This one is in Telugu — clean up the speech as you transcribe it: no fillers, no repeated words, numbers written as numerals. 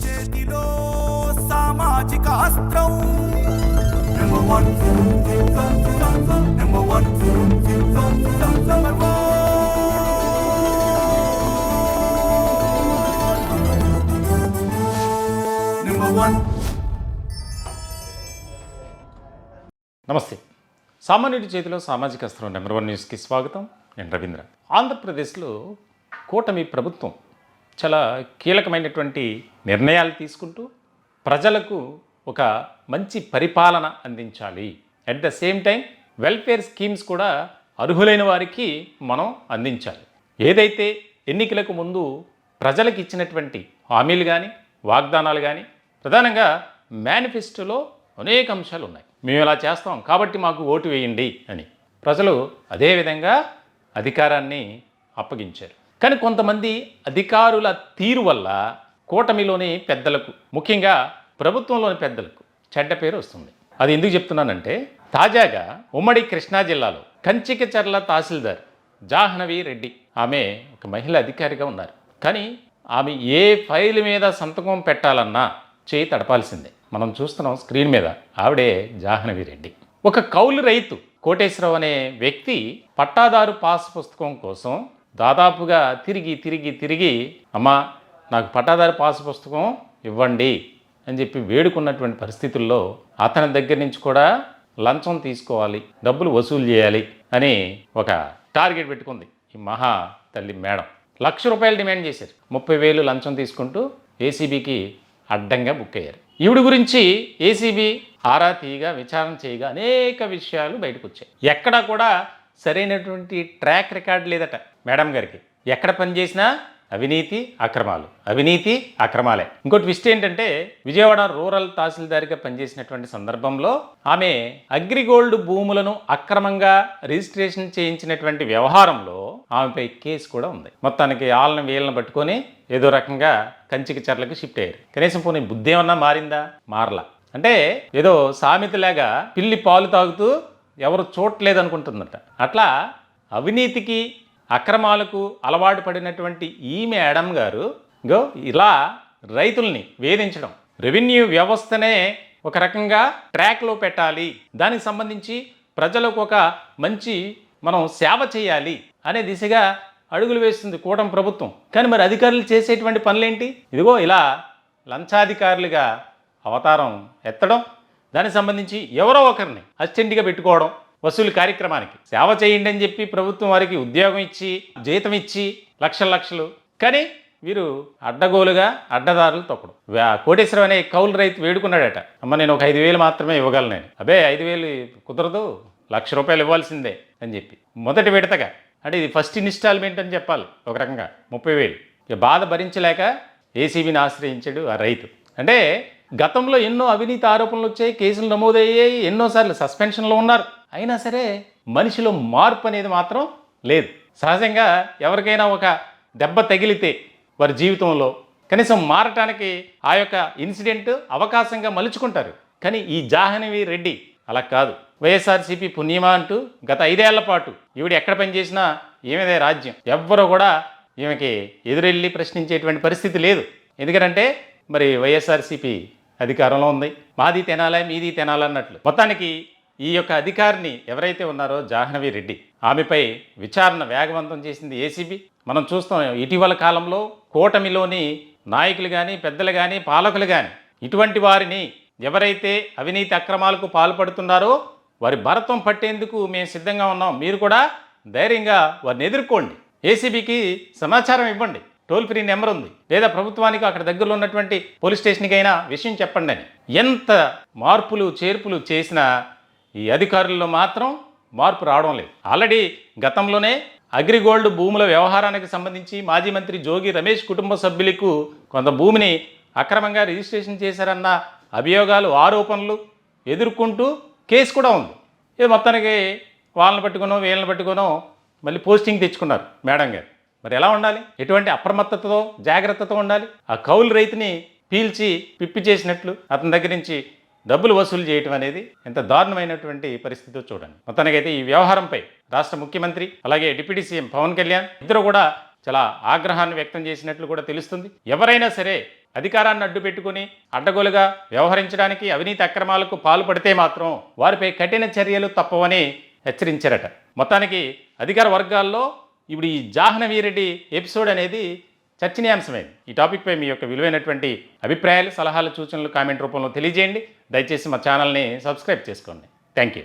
చేతిలో సామాజిక అస్త్రం number one number one number one. నమస్తే. సామాన్యుడి చేతిలో సామాజిక అస్త్రం నెంబర్ వన్ న్యూస్కి స్వాగతం. నేను రవీంద్ర. ఆంధ్రప్రదేశ్లో కూటమి ప్రభుత్వం చాలా కీలకమైనటువంటి నిర్ణయాలు తీసుకుంటూ ప్రజలకు ఒక మంచి పరిపాలన అందించాలి, at the same time welfare schemes కూడా అర్హులైన వారికి మనం అందించాలి. ఏదైతే ఎన్నికలకు ముందు ప్రజలకు ఇచ్చినటువంటి హామీలు కానీ వాగ్దానాలు కానీ ప్రధానంగా మేనిఫెస్టోలో అనేక అంశాలు ఉన్నాయి. మేము ఇలా చేస్తాం కాబట్టి మాకు ఓటు వేయండి అని ప్రజలు అదేవిధంగా అధికారాన్ని అప్పగించారు. కానీ కొంతమంది అధికారుల తీరు వల్ల కూటమిలోని పెద్దలకు, ముఖ్యంగా ప్రభుత్వంలోని పెద్దలకు చెడ్డ పేరు వస్తుంది. అది ఎందుకు చెప్తున్నానంటే, తాజాగా ఉమ్మడి కృష్ణా జిల్లాలో కంచికచర్ల తహసీల్దార్ జాహ్నవి రెడ్డి, ఆమె ఒక మహిళ అధికారిగా ఉన్నారు. కానీ ఆమె ఏ ఫైల్ మీద సంతకం పెట్టాలన్నా చేయి తడపాల్సిందే. మనం చూస్తున్నాం స్క్రీన్ మీద, ఆవిడే జాహ్నవి రెడ్డి. ఒక కౌలు రైతు కోటేశ్వరరావు అనే వ్యక్తి పట్టాదారు పాస్ పుస్తకం కోసం దాదాపుగా తిరిగి అమ్మా నాకు పట్టాదారు పాస్ పుస్తకం ఇవ్వండి అని చెప్పి వేడుకున్నటువంటి పరిస్థితుల్లో అతని దగ్గర నుంచి కూడా లంచం తీసుకోవాలి, డబ్బులు వసూలు చేయాలి అని ఒక టార్గెట్ పెట్టుకుంది ఈ మహా తల్లి మేడం. ₹1,00,000 డిమాండ్ చేశారు. 30,000 లంచం తీసుకుంటూ ఏసీబీకి అడ్డంగా బుక్ అయ్యారు. ఈవిడ గురించి ఏసీబీ ఆరా తీయగా విచారణ చేయగా అనేక విషయాలు బయటకు వచ్చాయి. ఎక్కడా కూడా సరైనటువంటి ట్రాక్ రికార్డు లేదట మేడం గారికి. ఎక్కడ పనిచేసినా అవినీతి అక్రమాలే. ఇంకో ట్విస్ట్ ఏంటంటే, విజయవాడ రూరల్ తహసీల్దార్గా పనిచేసినటువంటి సందర్భంలో ఆమె అగ్రిగోల్డ్ భూములను అక్రమంగా రిజిస్ట్రేషన్ చేయించినటువంటి వ్యవహారంలో ఆమెపై కేసు కూడా ఉంది. మొత్తానికి ఆళ్ళని వీళ్ళని పట్టుకొని ఏదో రకంగా కంచికచర్లకు షిఫ్ట్ అయ్యారు. కనీసం పోనీ బుద్ధి ఏమన్నా మారిందా? మారలా. అంటే ఏదో సామెతలాగా పిల్లి పాలు తాగుతూ ఎవరు చూడలేదు అనుకుంటుందట. అట్లా అవినీతికి అక్రమాలకు అలవాటు పడినటువంటి ఈ మేడం గారు ఇలా రైతుల్ని వేధించడం, రెవెన్యూ వ్యవస్థనే ఒక రకంగా ట్రాక్లో పెట్టాలి, దానికి సంబంధించి ప్రజలకు ఒక మంచి మనం సేవ చేయాలి అనే దిశగా అడుగులు వేస్తుంది కూటమి ప్రభుత్వం. కానీ మరి అధికారులు చేసేటువంటి పనులేంటి? ఇదిగో ఇలా లంచాధికారులుగా అవతారం ఎత్తడం, దానికి సంబంధించి ఎవరో ఒకరిని అసిస్టెంట్గా పెట్టుకోవడం, వసూలు కార్యక్రమానికి సేవ చేయండి అని చెప్పి ప్రభుత్వం వారికి ఉద్యోగం ఇచ్చి జీతం ఇచ్చి లక్షలు. కానీ వీరు అడ్డగోలుగా అడ్డదారులు తొక్కడం. కోటేశ్వరం అనే కౌలు రైతు వేడుకున్నాడట, అమ్మ నేను ఒక 5,000 మాత్రమే ఇవ్వగలను, నేను అబే 5,000 కుదరదు, ₹1,00,000 ఇవ్వాల్సిందే అని చెప్పి మొదటి విడతగా, అంటే ఇది ఫస్ట్ ఇన్స్టాల్మెంట్ అని చెప్పాలి ఒక రకంగా, 30,000. ఇక బాధ భరించలేక ఏసీబీని ఆశ్రయించాడు ఆ రైతు. అంటే గతంలో ఎన్నో అవినీతి ఆరోపణలు వచ్చాయి, కేసులు నమోదయ్యాయి, ఎన్నోసార్లు సస్పెన్షన్లో ఉన్నారు. అయినా సరే మనిషిలో మార్పు అనేది మాత్రం లేదు. సహజంగా ఎవరికైనా ఒక దెబ్బ తగిలితే వారి జీవితంలో కనీసం మారటానికి ఆ యొక్క ఇన్సిడెంట్ అవకాశంగా మలుచుకుంటారు. కానీ ఈ జాహ్నవి రెడ్డి అలా కాదు. వైఎస్ఆర్సీపీ పుణ్యమా అంటూ గత 5 ఏళ్ల పాటు ఈవిడ ఎక్కడ పనిచేసినా ఏమిదే రాజ్యం, ఎవ్వరూ కూడా ఈమెకి ఎదురెళ్ళి ప్రశ్నించేటువంటి పరిస్థితి లేదు. ఎందుకంటే మరి వైఎస్ఆర్సీపీ అధికారంలో ఉంది, మాది తినాలా మీది తినాలా అన్నట్లు. మొత్తానికి ఈ యొక్క అధికారిని ఎవరైతే ఉన్నారో జాహ్నవి రెడ్డి, ఆమెపై విచారణ వేగవంతం చేసింది ఏసీబీ. మనం చూస్తాం ఇటీవల కాలంలో కూటమిలోని నాయకులు కానీ పెద్దలు కానీ పాలకులు కానీ ఇటువంటి వారిని ఎవరైతే అవినీతి అక్రమాలకు పాల్పడుతున్నారో వారి భరతం పట్టేందుకు మేము సిద్ధంగా ఉన్నాం, మీరు కూడా ధైర్యంగా వారిని ఎదుర్కోండి, ఏసీబీకి సమాచారం ఇవ్వండి, టోల్ ఫ్రీ నెంబర్ ఉంది, లేదా ప్రభుత్వానికి అక్కడ దగ్గరలో ఉన్నటువంటి పోలీస్ స్టేషన్కి అయినా విషయం చెప్పండి అని. ఎంత మార్పులు చేర్పులు చేసినా ఈ అధికారుల్లో మాత్రం మార్పు రావడం లేదు. ఆల్రెడీ గతంలోనే అగ్రిగోల్డ్ భూముల వ్యవహారానికి సంబంధించి మాజీ మంత్రి జోగి రమేష్ కుటుంబ సభ్యులకు కొంత భూమిని అక్రమంగా రిజిస్ట్రేషన్ చేశారన్న అభియోగాలు, ఆరోపణలు ఎదుర్కొంటూ కేసు కూడా ఉంది. ఇది మొత్తానికి వాళ్ళని పట్టుకునో వీళ్ళని పట్టుకునో మళ్ళీ పోస్టింగ్ తెచ్చుకున్నారు మేడం గారు. మరి ఎలా ఉండాలి? ఎటువంటి అప్రమత్తతో జాగ్రత్తతో ఉండాలి? ఆ కౌలు రైతుని పీల్చి పిప్పి చేసినట్లు అతని దగ్గర నుంచి డబ్బులు వసూలు చేయటం అనేది ఎంత దారుణమైనటువంటి పరిస్థితితో చూడండి. మొత్తానికైతే ఈ వ్యవహారంపై రాష్ట్ర ముఖ్యమంత్రి అలాగే డిప్యూటీ సీఎం పవన్ కళ్యాణ్ ఇద్దరు కూడా చాలా ఆగ్రహాన్ని వ్యక్తం చేసినట్లు కూడా తెలుస్తుంది. ఎవరైనా సరే అధికారాన్ని అడ్డు పెట్టుకుని అడ్డగోలుగా వ్యవహరించడానికి అవినీతి అక్రమాలకు పాల్పడితే మాత్రం వారిపై కఠిన చర్యలు తప్పవని హెచ్చరించారట. మొత్తానికి అధికార వర్గాల్లో ఇప్పుడు ఈ జాహ్నవీరెడ్డి ఎపిసోడ్ అనేది చర్చనీయాంశమైంది. ఈ టాపిక్పై మీ యొక్క విలువైనటువంటి అభిప్రాయాలు, సలహాలు, సూచనలు కామెంట్ రూపంలో తెలియజేయండి. దయచేసి మా ఛానల్ని సబ్స్క్రైబ్ చేసుకోండి. Thank you.